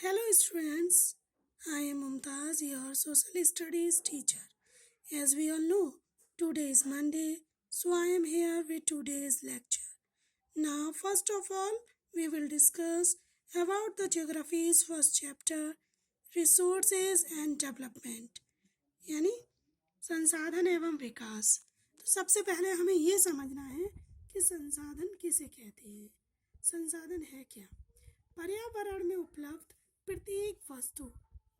Hello students, I am Mumtaz, your social studies teacher. As we all know, today is Monday, so I am here with today's lecture. Now, first of all, we will discuss about the geography's first chapter, resources and development, यानी संसाधन एवं विकास। तो सबसे पहले हमें ये समझना है कि संसाधन किसे कहते हैं। संसाधन है क्या? पर्यावरण में उपलब्ध प्रत्येक वस्तु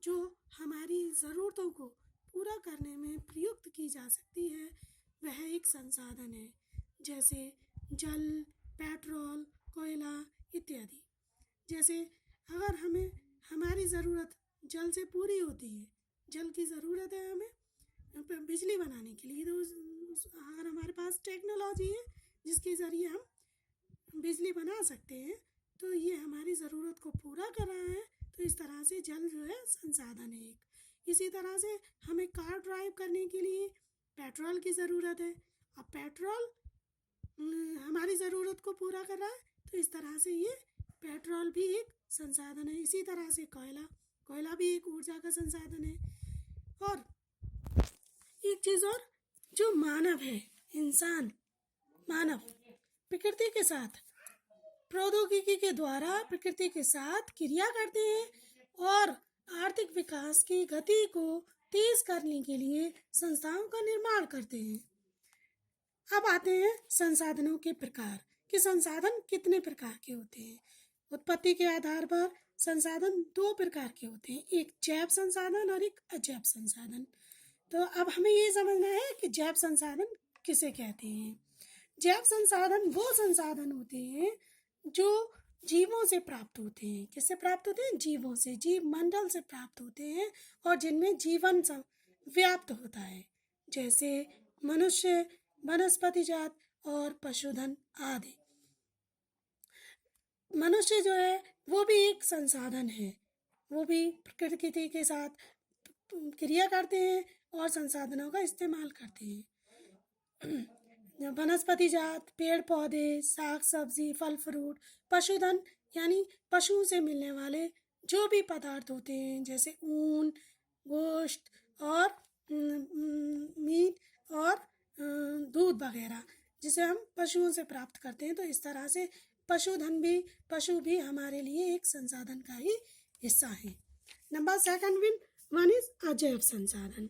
जो हमारी ज़रूरतों को पूरा करने में प्रयुक्त की जा सकती है वह एक संसाधन है, जैसे जल, पेट्रोल, कोयला इत्यादि। जैसे अगर हमें हमारी ज़रूरत जल से पूरी होती है, जल की ज़रूरत है हमें बिजली बनाने के लिए, तो अगर हमारे पास टेक्नोलॉजी है जिसके ज़रिए हम बिजली बना सकते हैं तो ये हमारी ज़रूरत को पूरा कर रहा है। तो इस तरह से जल जो है संसाधन है एक। इसी तरह से हमें कार ड्राइव करने के लिए पेट्रोल की ज़रूरत है। अब पेट्रोल हमारी ज़रूरत को पूरा कर रहा है, तो इस तरह से ये पेट्रोल भी एक संसाधन है। इसी तरह से कोयला भी एक ऊर्जा का संसाधन है। और एक चीज़ और, जो मानव है, इंसान, मानव प्रकृति के साथ, प्रौद्योगिकी के द्वारा प्रकृति के साथ क्रिया करते हैं और आर्थिक विकास की गति को तेज करने के लिए संस्थाओं का निर्माण करते हैं। अब आते हैं संसाधनों के प्रकार कि संसाधन कितने प्रकार के होते हैं। उत्पत्ति के आधार पर संसाधन दो प्रकार के होते हैं, एक जैव संसाधन और एक अजैव संसाधन। तो अब हमें ये समझना है कि जैव संसाधन किसे कहते हैं। जैव संसाधन वो संसाधन होते हैं जो जीवों से प्राप्त होते हैं। किससे प्राप्त होते हैं? जीवों से, जीव मंडल से प्राप्त होते हैं और जिनमें जीवन व्याप्त होता है, जैसे मनुष्य, वनस्पति जात और पशुधन आदि। मनुष्य जो है वो भी एक संसाधन है, वो भी प्रकृति के साथ क्रिया करते हैं और संसाधनों का इस्तेमाल करते हैं। वनस्पति जात, पेड़ पौधे, साग सब्जी, फल फ्रूट, पशुधन यानी पशु से मिलने वाले जो भी पदार्थ होते हैं, जैसे ऊन, गोश्त और मीट और दूध वगैरह, जिसे हम पशुओं से प्राप्त करते हैं। तो इस तरह से पशु भी हमारे लिए एक संसाधन का ही हिस्सा है। नंबर सेकंड वन इज अजैव संसाधन।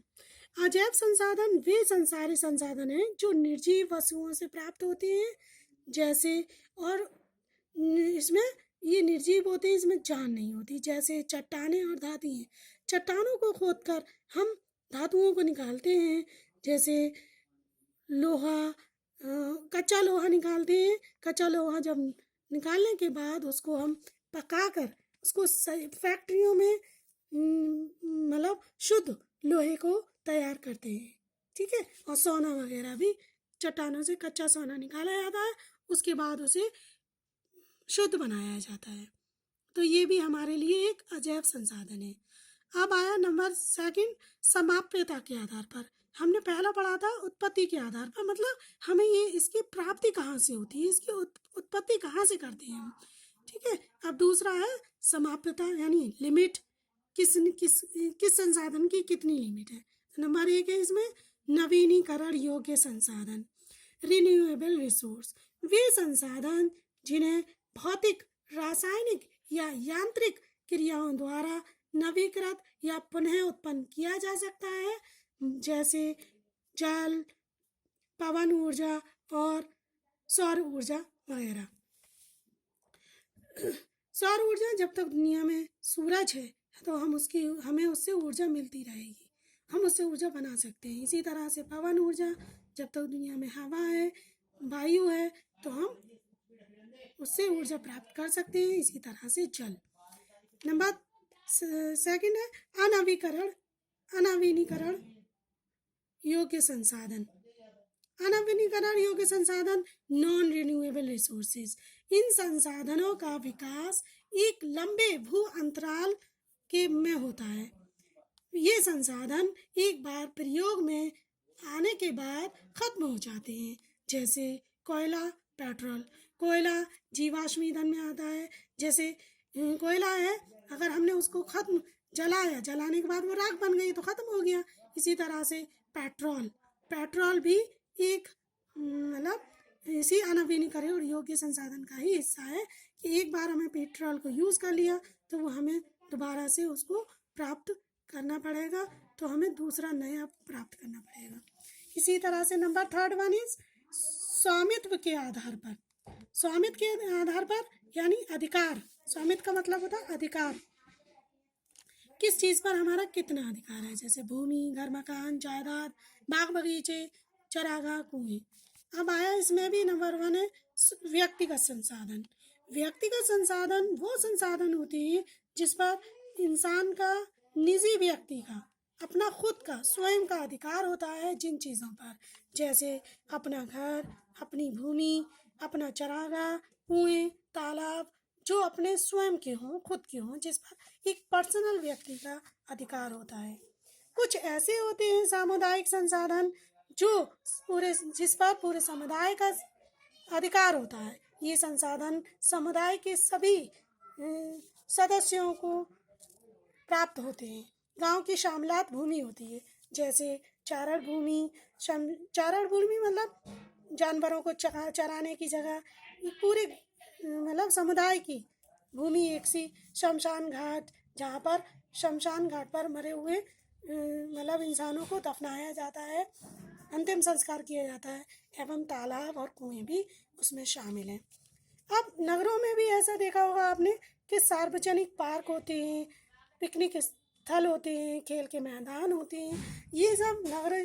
अजैव संसाधन वे संसारी संसाधन हैं जो निर्जीव वस्तुओं से प्राप्त होते हैं, जैसे, और इसमें ये निर्जीव होते हैं, इसमें जान नहीं होती, जैसे चट्टानें और धातुएं। चट्टानों को खोदकर हम धातुओं को निकालते हैं, जैसे लोहा, कच्चा लोहा निकालते हैं। कच्चा लोहा जब निकालने के बाद उसको हम पकाकर उसको फैक्ट्रियों में मतलब शुद्ध लोहे को तैयार करते हैं, ठीक है। और सोना वगैरह भी चट्टानों से कच्चा सोना निकाला जाता है, उसके बाद उसे शुद्ध बनाया जाता है। तो ये भी हमारे लिए एक अजैव संसाधन है। अब आया नंबर सेकंड, समाप्यता के आधार पर। हमने पहला पढ़ा था उत्पत्ति के आधार पर, मतलब हमें ये इसकी प्राप्ति कहाँ से होती है, इसकी उत्पत्ति कहाँ से करते हैं हम, ठीक है। अब दूसरा है समाप्यता यानी लिमिट, किस संसाधन की कितनी लिमिट है। नंबर एक है इसमें नवीनीकरण योग्य संसाधन, रिन्यूएबल रिसोर्स, वे संसाधन जिन्हें भौतिक, रासायनिक या यांत्रिक क्रियाओं द्वारा नवीकृत या पुनः उत्पन्न किया जा सकता है, जैसे जल, पवन ऊर्जा और सौर ऊर्जा वगैरह। सौर ऊर्जा, जब तक दुनिया में सूरज है तो हमें उससे ऊर्जा मिलती रहेगी, हम उससे ऊर्जा बना सकते हैं। इसी तरह से पवन ऊर्जा, जब तक दुनिया में हवा है, वायु है, तो हम उससे ऊर्जा प्राप्त कर सकते हैं। इसी तरह से जल। नंबर सेकंड है अनवीनीकरण योग्य संसाधन। अनवीनीकरण योग्य संसाधन, नॉन रिन्यूएबल रिसोर्सेज। इन संसाधनों का विकास एक लंबे भू अंतराल में होता है। ये संसाधन एक बार प्रयोग में आने के बाद खत्म हो जाते हैं, जैसे कोयला, पेट्रोल। कोयला जीवाश्म ईंधन में आता है, जैसे कोयला है, अगर हमने उसको खत्म जलाया, जलाने के बाद वो राख बन गई तो खत्म हो गया। इसी तरह से पेट्रोल, पेट्रोल भी एक मतलब इसी अनवीनीकरण योग्य संसाधन का ही हिस्सा है कि एक बार हमें पेट्रोल को यूज़ कर लिया तो वो हमें दोबारा से उसको प्राप्त करना पड़ेगा, तो हमें दूसरा नया प्राप्त करना पड़ेगा। इसी तरह से नंबर थर्ड वन इज स्वामित्व के आधार पर। स्वामित्व के आधार पर यानी अधिकार। स्वामित्व का मतलब होता है अधिकार, किस चीज़ पर हमारा कितना अधिकार है, जैसे भूमि, घर, मकान, जायदाद, बाग बगीचे, चरागाह, कुएं। अब आया इसमें भी नंबर वन है व्यक्तिगत संसाधन। व्यक्तिगत संसाधन वो संसाधन होते हैं जिस पर इंसान का, निजी व्यक्ति का, अपना खुद का स्वयं का अधिकार होता है जिन चीज़ों पर, जैसे अपना घर, अपनी भूमि, अपना चरागाह, कुएं, तालाब, जो अपने स्वयं के हों, खुद के हों, जिस पर एक पर्सनल व्यक्ति का अधिकार होता है। कुछ ऐसे होते हैं सामुदायिक संसाधन जो जिस पर पूरे समुदाय का अधिकार होता है। ये संसाधन समुदाय के सभी सदस्यों को प्राप्त होते हैं। गांव की शामलात भूमि होती है, जैसे चारण भूमि। चारण भूमि मतलब जानवरों को चराने की जगह, पूरे मतलब समुदाय की भूमि। एक सी शमशान घाट, जहाँ पर शमशान घाट पर मरे हुए मतलब इंसानों को दफनाया जाता है, अंतिम संस्कार किया जाता है, एवं तालाब और कुएं भी उसमें शामिल हैं। अब नगरों में भी ऐसा देखा होगा आपने कि सार्वजनिक पार्क होते हैं, पिकनिक स्थल होते हैं, खेल के मैदान होते हैं। ये सब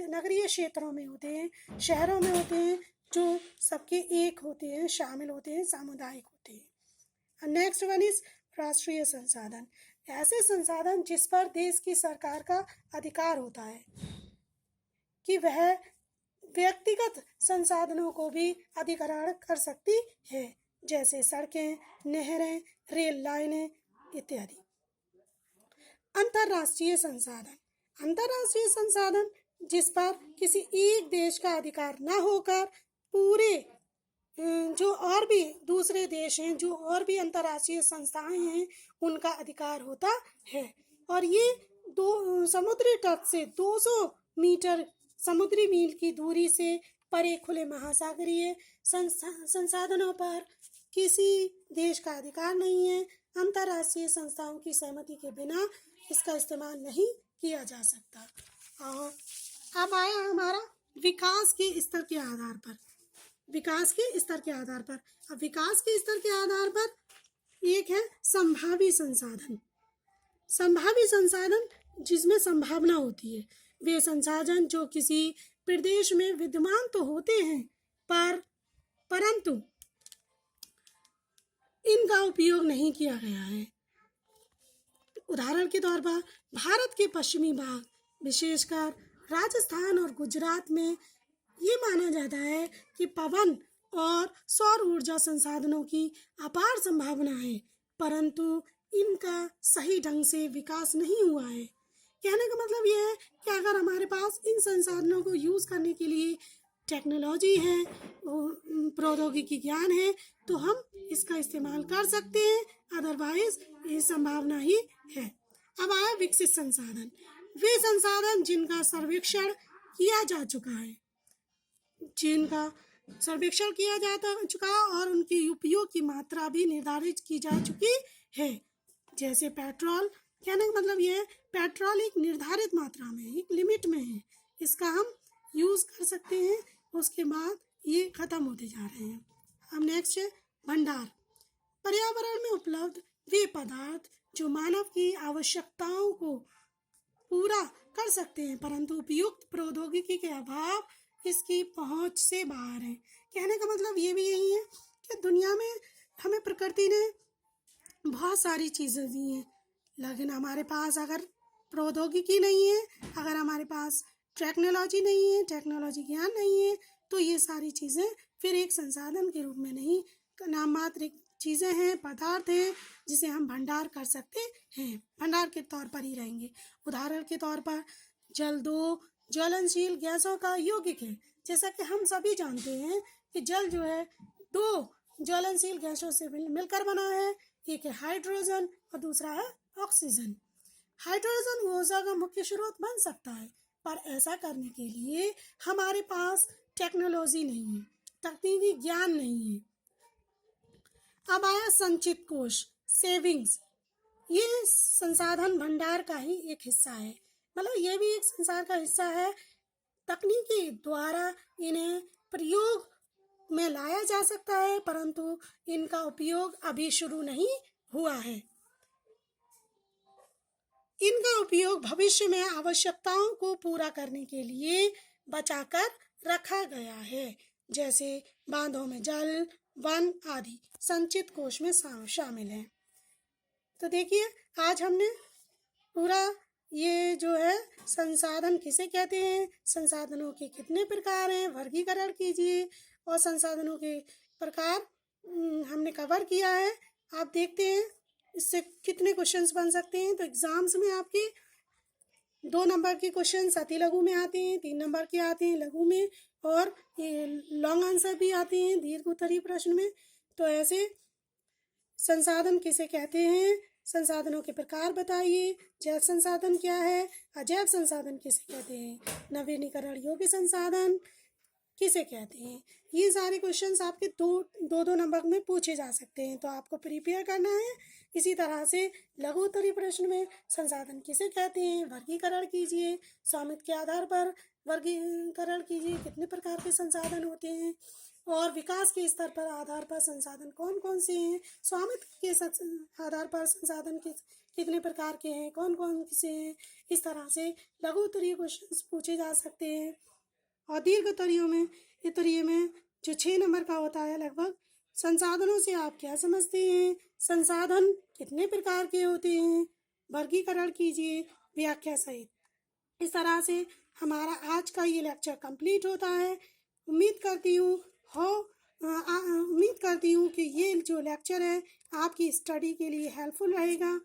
नगरीय क्षेत्रों में होते हैं, शहरों में होते हैं, जो सबके एक होते हैं, शामिल होते हैं, सामुदायिक होते हैं। नेक्स्ट वन इज राष्ट्रीय संसाधन। ऐसे संसाधन जिस पर देश की सरकार का अधिकार होता है कि वह व्यक्तिगत संसाधनों को भी अधिग्रहण कर सकती है, जैसे सड़कें, नहरें, रेल लाइनें इत्यादि। अंतर्राष्ट्रीय संसाधन। अंतर्राष्ट्रीय संसाधन जिस पर किसी एक देश का अधिकार न होकर पूरे जो और भी दूसरे देश हैं, जो और भी अंतर्राष्ट्रीय संस्थाएं हैं, उनका अधिकार होता है। और ये दो समुद्री तट से 200 मीटर समुद्री मील की दूरी से परे खुले महासागरीय संसाधनों पर किसी देश का अधिकार नहीं है। अंतर्राष्ट्रीय संस्थाओं की सहमति के बिना इसका इस्तेमाल नहीं किया जा सकता। और अब आया हमारा विकास के स्तर के आधार पर। विकास के स्तर के आधार पर, अब विकास के स्तर के आधार पर एक है संभावी संसाधन। संभावी संसाधन जिसमें संभावना होती है, वे संसाधन जो किसी प्रदेश में विद्यमान तो होते हैं परंतु इनका उपयोग नहीं किया गया है। उदाहरण के तौर पर भारत के पश्चिमी भाग, विशेषकर राजस्थान और गुजरात में ये माना जाता है कि पवन और सौर ऊर्जा संसाधनों की अपार संभावना है, परंतु इनका सही ढंग से विकास नहीं हुआ है। कहने का मतलब ये है कि अगर हमारे पास इन संसाधनों को यूज़ करने के लिए टेक्नोलॉजी है, प्रौद्योगिकी ज्ञान है, तो हम इसका इस्तेमाल कर सकते हैं, अदरवाइज ये संभावना ही है। अब आया विकसित संसाधन। वे संसाधन जिनका सर्वेक्षण किया जा चुका है, जिनका सर्वेक्षण किया जा चुका और उनके उपयोग की मात्रा भी निर्धारित की जा चुकी है, जैसे पेट्रोल। कहने का मतलब ये है पेट्रोल एक निर्धारित मात्रा में, एक लिमिट में है, इसका हम यूज़ कर सकते हैं, उसके बाद ये ख़त्म होते जा रहे हैं। अब नेक्स्ट है भंडार। पर्यावरण में उपलब्ध वे पदार्थ जो मानव की आवश्यकताओं को पूरा कर सकते हैं, परंतु उपयुक्त प्रौद्योगिकी के अभाव इसकी पहुंच से बाहर है। कहने का मतलब ये भी यही है कि दुनिया में हमें प्रकृति ने बहुत सारी चीज़ें दी हैं, लेकिन हमारे पास अगर प्रौद्योगिकी नहीं है, अगर हमारे पास टेक्नोलॉजी नहीं है, टेक्नोलॉजी ज्ञान नहीं है, तो ये सारी चीज़ें फिर एक संसाधन के रूप में नहीं, नाम मात्र चीज़ें हैं, पदार्थ हैं जिसे हम भंडार कर सकते हैं, भंडार के तौर पर ही रहेंगे। उदाहरण के तौर पर जल दो ज्वलनशील गैसों का यौगिक है। जैसा कि हम सभी जानते हैं कि जल जो है 2 ज्वलनशील गैसों से मिलकर बना है, एक है हाइड्रोजन और दूसरा है ऑक्सीजन। हाइड्रोजन ऊर्जा का मुख्य स्रोत बन सकता है, पर ऐसा करने के लिए हमारे पास टेक्नोलॉजी नहीं है, तकनीकी ज्ञान नहीं है। अब आया संचित कोष, सेविंग्स। ये संसाधन भंडार का ही एक हिस्सा है, मतलब ये भी एक संसार का हिस्सा है। तकनीकी द्वारा इन्हें प्रयोग में लाया जा सकता है, परंतु इनका उपयोग अभी शुरू नहीं हुआ है। इनका उपयोग भविष्य में आवश्यकताओं को पूरा करने के लिए बचाकर रखा गया है, जैसे बांधों में जल, वन आदि संचित कोष में शामिल हैं। तो देखिए, आज हमने पूरा ये जो है संसाधन किसे कहते हैं, संसाधनों के कितने प्रकार हैं, वर्गीकरण कीजिए, और संसाधनों के प्रकार हमने कवर किया है। आप देखते हैं इससे कितने क्वेश्चंस बन सकते हैं। तो एग्जाम्स में आपके 2 नंबर के क्वेश्चन अति लघु में आते हैं, 3 नंबर के आते हैं लघु में, और ये लॉन्ग आंसर भी आते हैं दीर्घ उत्तरीय प्रश्न में। तो ऐसे संसाधन किसे कहते हैं, संसाधनों के प्रकार बताइए, जैव संसाधन क्या है, अजैव संसाधन किसे कहते हैं, नवीनीकरण योग्य संसाधन किसे कहते हैं। ये सारे क्वेश्चंस आपके दो नंबर में पूछे जा सकते हैं, तो आपको प्रिपेयर करना है। इसी तरह से लघु उत्तरीय प्रश्न में संसाधन किसे कहते हैं, वर्गीकरण कीजिए, स्वामित्व के आधार पर वर्गीकरण कीजिए, कितने प्रकार के संसाधन होते हैं, और विकास के स्तर पर आधार पर संसाधन कौन कौन से हैं, स्वामित्व के आधार पर संसाधन कितने प्रकार के हैं, कौन कौन से हैं। इस तरह से लघु उत्तरीय क्वेश्चन पूछे जा सकते हैं। और दीर्घ उत्तरीय में जो 6 नंबर का होता है लगभग, संसाधनों से आप क्या समझते हैं, संसाधन कितने प्रकार के होते हैं, वर्गीकरण कीजिए व्याख्या सहित। इस तरह से हमारा आज का ये लेक्चर कंप्लीट होता है। उम्मीद करती हूँ कि ये जो लेक्चर है आपकी स्टडी के लिए हेल्पफुल रहेगा।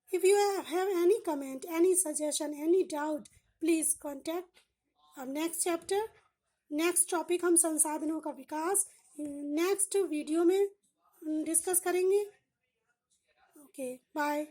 If you have any comment, any suggestion, any doubt, please contact our next chapter, next topic हम संसाधनों का विकास नेक्स्ट वीडियो में डिस्कस करेंगे। Okay, bye.